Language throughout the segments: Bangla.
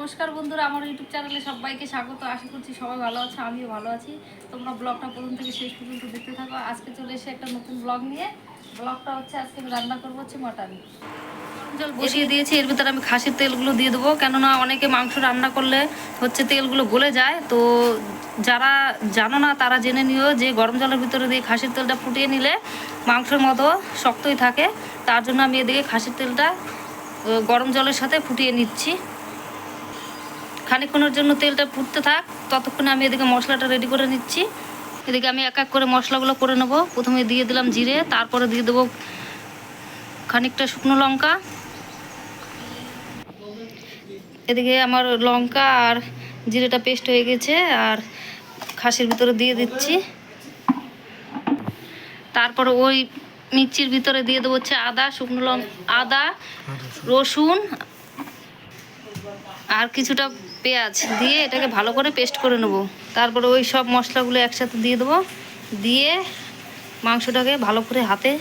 নমস্কার বন্ধুরা, আমার ইউটিউব চ্যানেলে সবাইকে স্বাগত। আশা করছি সবাই ভালো আছে, আমিও ভালো আছি। তোমরা ব্লগটা প্রথম থেকে শেষ পর্যন্ত দেখতে থাকো। আজকে চলে এসে একটা নতুন ব্লগ নিয়ে। ব্লগটা হচ্ছে আজকে আমি রান্না করবো হচ্ছে মাটন। জল বসিয়ে দিয়েছি, এর ভিতরে আমি খাসির তেলগুলো দিয়ে দেবো, কেননা অনেকে মাংস রান্না করলে হচ্ছে তেলগুলো গলে যায়। তো যারা জানো না তারা জেনে নিও যে গরম জলের ভিতরে দিয়ে খাসির তেলটা ফুটিয়ে নিলে মাংসের মতো শক্তই থাকে। তার জন্য আমি এদিকে খাসির তেলটা গরম জলের সাথে ফুটিয়ে নিচ্ছি। খানিকক্ষণের জন্য তেলটা ফুটতে থাক, ততক্ষণে আমি এদিকে মশলাটা রেডি করে নিচ্ছি। এদিকে আমি এক এক করে মশলাগুলো করে নেব। প্রথমে দিয়ে দিলাম জিরে, তারপরে দিয়ে দেবো খানিকটা শুকনো লঙ্কা। এদিকে আমার লঙ্কা আর জিরেটা পেস্ট হয়ে গেছে, আর খাসির ভিতরে দিয়ে দিচ্ছি। তারপরে ওই মিক্সির ভিতরে দিয়ে দেবো হচ্ছে আদা, শুকনো লঙ্কা, আদা, রসুন আর কিছুটা পেঁয়াজ দিয়ে এটাকে ভালো করে পেস্ট করে নেব। তারপরে ওই সব মশলাগুলো একসাথে দিয়ে দেবো, দিয়ে মাংসটাকে ভালো করে হাতে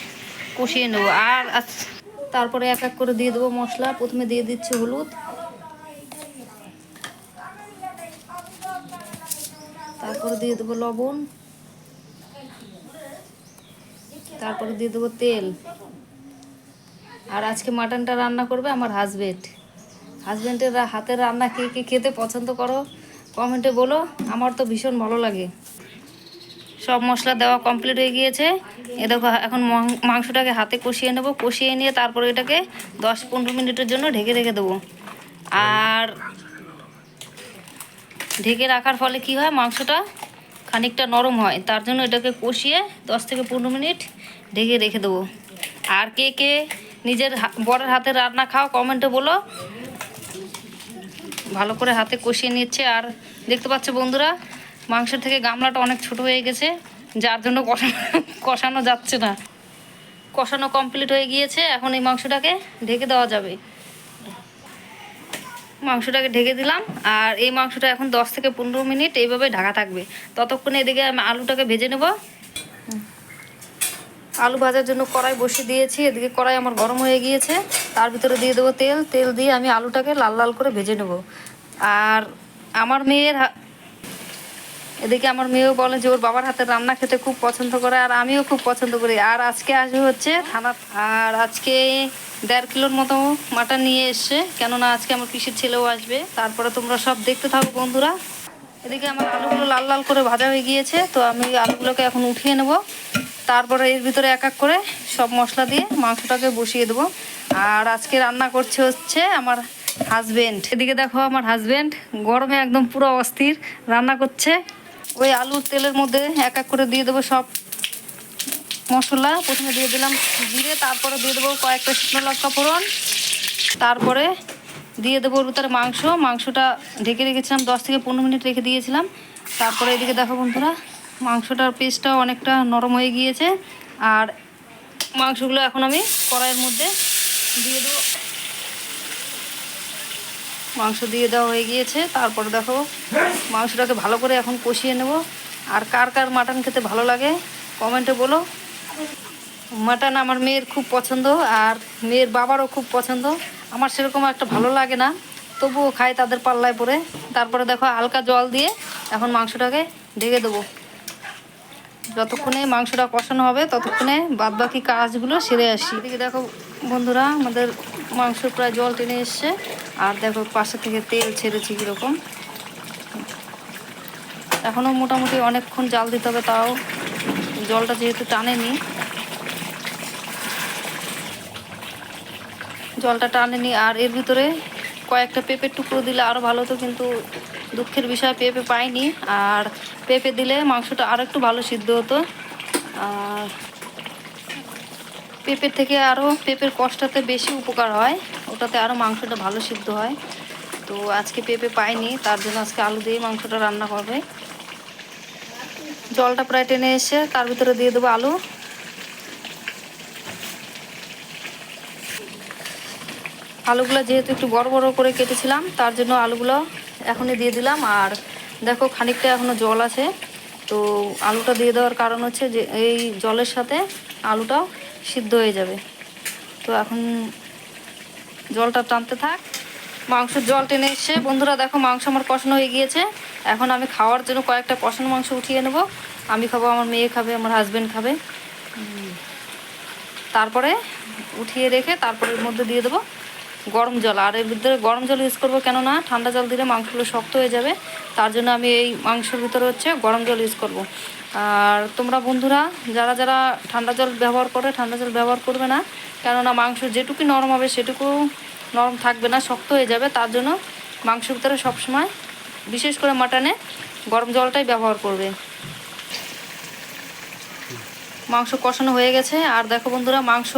কষিয়ে নেব। আর তারপরে এক এক করে দিয়ে দেবো মশলা। প্রথমে দিয়ে দিচ্ছি হলুদ, তারপরে দিয়ে দেবো লবণ, তারপরে দিয়ে দেবো তেল। আর আজকে মাটনটা রান্না করবে আমার হাজব্যান্ডের হাতের রান্না কে কে খেতে পছন্দ করো কমেন্টে বলো। আমার তো ভীষণ ভালো লাগে। সব মশলা দেওয়া কমপ্লিট হয়ে গিয়েছে। এ দেখো, এখন মাংসটাকে হাতে কষিয়ে নেব। কষিয়ে নিয়ে তারপরে এটাকে 10-15 মিনিটের জন্য ঢেকে রেখে দেবো। আর ঢেকে রাখার ফলে কি হয়, মাংসটা খানিকটা নরম হয়। তার জন্য এটাকে কষিয়ে 10 থেকে 15 মিনিট ঢেকে রেখে দেবো। আর কে কে নিজের বরের হাতে রান্না খাও কমেন্টে বলো। ভালো করে হাতে কষিয়ে নিচ্ছে। আর দেখতে পাচ্ছ বন্ধুরা, মাংসের থেকে গামলাটা অনেক ছোট হয়ে গেছে, যার জন্য কষানো যাচ্ছে না। কষানো কমপ্লিট হয়ে গিয়েছে। এখন এই মাংসটাকে ঢেকে দেওয়া যাবে। মাংসটাকে ঢেকে দিলাম। আর এই মাংসটা এখন 10 থেকে 15 মিনিট এইভাবে ঢাকা থাকবে। ততক্ষণে এদিকে আমি আলুটাকে ভেজে নেব। আলু ভাজার জন্য কড়াই বসিয়ে দিয়েছি। এদিকে কড়াই আমার গরম হয়ে গিয়েছে, তার ভিতরে দিয়ে দেবো তেল। তেল দিয়ে আমি আলুটাকে লাল লাল করে ভেজে নেব। আর আমার এদিকে আমার মেয়েও বলে যে ওর বাবার হাতের রান্না খেতে খুব পছন্দ করে, আর আমিও খুব পছন্দ করি। আর আজকে আসবে হচ্ছে আর আজকে 1.5 কিলোর মতো মাটন নিয়ে এসছে, কেননা আজকে আমার পিসির ছেলেও আসবে। তারপরে তোমরা সব দেখতে থাকো বন্ধুরা। এদিকে আমার আলুগুলো লাল লাল করে ভাজা হয়ে গিয়েছে, তো আমি আলুগুলোকে এখন উঠিয়ে নেব। তারপরে এর ভিতরে এক এক করে সব মশলা দিয়ে মাংসটাকে বসিয়ে দেবো। আর আজকে রান্না করছে হচ্ছে আমার হাজবেন্ড। এদিকে দেখো, আমার হাজবেন্ড গরমে একদম পুরো অস্থির রান্না করছে। ওই আলুর তেলের মধ্যে এক এক করে দিয়ে দেবো সব মশলা। প্রথমে দিয়ে দিলাম জিরে, তারপরে দিয়ে দেবো কয়েকটা শুকনো লঙ্কা ফোড়ন, তারপরে দিয়ে দেবো ওর ভিতরে মাংসটা ঢেকে রেখেছিলাম, 10 থেকে 15 মিনিট রেখে দিয়েছিলাম। তারপরে এদিকে দেখো বন্ধুরা, মাংসটার পেস্টটাও অনেকটা নরম হয়ে গিয়েছে। আর মাংসগুলো এখন আমি কড়াইয়ের মধ্যে দিয়ে দেবো। মাংস দিয়ে দেওয়া হয়ে গিয়েছে। তারপরে দেখো, মাংসটাকে ভালো করে এখন কষিয়ে নেব। আর কার কার মাটন খেতে ভালো লাগে কমেন্টে বলো। মাটন আমার মেয়ের খুব পছন্দ, আর মেয়ের বাবারও খুব পছন্দ। আমার সেরকম একটা ভালো লাগে না, তবুও খাই তাদের পাল্লায় পড়ে। তারপরে দেখো, হালকা জল দিয়ে এখন মাংসটাকে ঢেকে দেবো। যতক্ষণে মাংসটা কষানো হবে ততক্ষণে বাদবাকি কাজগুলো সেরে আসি। এদিকে দেখো বন্ধুরা, আমাদের মাংস প্রায় জল টেনে এসছে। আর দেখো পাশে থেকে তেল ছেড়েছি কীরকম। এখনও মোটামুটি অনেকক্ষণ জাল দিতে হবে, তাও জলটা যেহেতু টানেনি, আর এর ভিতরে কয়েকটা পেঁপের টুকরো দিলে আরও ভালো হতো, কিন্তু দুঃখের বিষয় পেঁপে পাইনি। আর পেঁপে দিলে মাংসটা আরও একটু ভালো সিদ্ধ হতো। আর পেঁপের থেকে আরও পেঁপের কষটাতে বেশি উপকার হয়, ওটাতে আরও মাংসটা ভালো সিদ্ধ হয়। তো আজকে পেঁপে পাইনি, তার জন্য আজকে আলু দিয়ে মাংসটা রান্না করবে। জলটা প্রায় টেনে এসে তার ভিতরে দিয়ে দেবো আলু। আলুগুলো যেহেতু একটু বড় বড় করে কেটেছিলাম, তার জন্য আলুগুলো এখনই দিয়ে দিলাম। আর দেখো খানিকটা এখনও জল আছে, তো আলুটা দিয়ে দেওয়ার কারণ হচ্ছে যে এই জলের সাথে আলুটাও সিদ্ধ হয়ে যাবে। তো এখন জলটা টানতে থাক, মাংস জল টেনে এসছে বন্ধুরা। দেখো মাংস আমার কষানো হয়ে গিয়েছে। এখন আমি খাওয়ার জন্য কয়েকটা কষানো মাংস উঠিয়ে নেব। আমি খাবো, আমার মেয়ে খাবে, আমার হাজব্যান্ড খাবে। তারপরে উঠিয়ে রেখে তারপরে এর মধ্যে দিয়ে দেবো গরম জল। আর এর ভিতরে গরম জল ইউজ করবো, কেননা ঠান্ডা জল দিলে মাংসগুলো শক্ত হয়ে যাবে। তার জন্য আমি এই মাংসের ভিতরে হচ্ছে গরম জল ইউজ করব। আর তোমরা বন্ধুরা যারা যারা ঠান্ডা জল ব্যবহার করে, ঠান্ডা জল ব্যবহার করবে না, কেননা মাংস যেটুকু নরম হবে সেটুকু নরম থাকবে না, শক্ত হয়ে যাবে। তার জন্য মাংসের ভিতরে সবসময়, বিশেষ করে মাটনে, গরম জলটাই ব্যবহার করবে। মাংস কষানো হয়ে গেছে। আর দেখো বন্ধুরা মাংস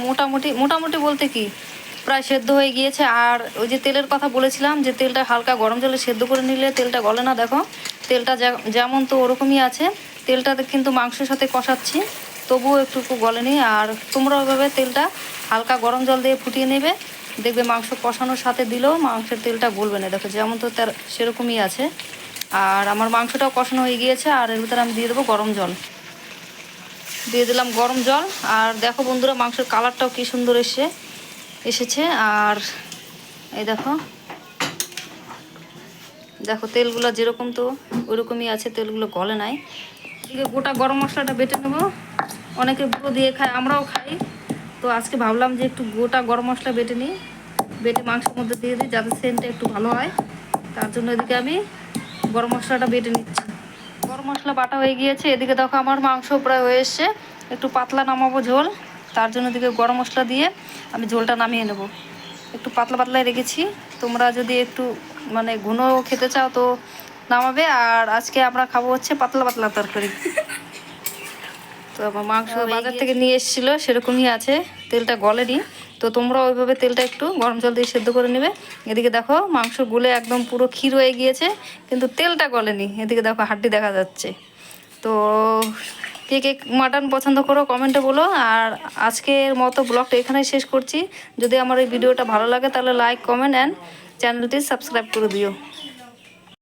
মোটামুটি মোটামুটি বলতে কি প্রায় সেদ্ধ হয়ে গিয়েছে। আর ওই যে তেলের কথা বলেছিলাম, যে তেলটা হালকা গরম জলে সেদ্ধ করে নিলে তেলটা গলে না। দেখো তেলটা যেমন তো ওরকমই আছে। তেলটা কিন্তু মাংসের সাথে কষাচ্ছি, তবুও একটু গলেনি। আর তোমরা ওইভাবে তেলটা হালকা গরম জল দিয়ে ফুটিয়ে নেবে, দেখবে মাংস কষানোর সাথে দিলেও মাংসের তেলটা গলবে না। দেখো যেমন তো তার সেরকমই আছে। আর আমার মাংসটাও কষানো হয়ে গিয়েছে। আর এর ভিতরে আমি দিয়ে দেবো গরম জল, দিয়ে দিলাম গরম জল। আর দেখো বন্ধুরা মাংসের কালারটাও কি সুন্দর এসেছে। আর এই দেখো দেখো তেলগুলো যেরকম তো ওইরকমই আছে, তেলগুলো গলে নাই। এদিকে গোটা গরম মশলাটা বেটে নেবো। অনেকে গুঁড়ো দিয়ে খায়, আমরাও খাই। তো আজকে ভাবলাম যে একটু গোটা গরম মশলা বেটে নিই, বেটে মাংসের মধ্যে দিয়ে দিই, যাতে সেন্টটা একটু ভালো হয়। তার জন্য এদিকে আমি গরম মশলাটা বেটে নিচ্ছি। গরম মশলা বাটা হয়ে গিয়েছে। এদিকে দেখো আমার মাংস প্রায় হয়ে এসছে, একটু পাতলা নামাবো ঝোল। তার জন্য এদিকে গরম মশলা দিয়ে আমি ঝোলটা নামিয়ে নেব। একটু পাতলা পাতলাই রেখেছি, তোমরা যদি একটু মানে ঘন খেতে চাও তো নামাবে। আর আজকে আমরা খাবো হচ্ছে পাতলা পাতলা তরকারি। তো আমার মাংস বাজার থেকে নিয়ে এসেছিলো, সেরকমই আছে, তেলটা গলেনি। তো তোমরা ওইভাবে তেলটা একটু গরম জল দিয়ে সেদ্ধ করে নেবে। এদিকে দেখো মাংস গুলে একদম পুরো ক্ষীর হয়ে গিয়েছে, কিন্তু তেলটা গলেনি। এদিকে দেখো হাড্ডি দেখা যাচ্ছে। তো কে কে মাটন পছন্দ করো কমেন্টে বলো। আর আজকের মতো ব্লগটা এখানেই শেষ করছি। যদি আমার এই ভিডিওটা ভালো লাগে তাহলে লাইক, কমেন্ট অ্যান্ড চ্যানেলটি সাবস্ক্রাইব করে দিও।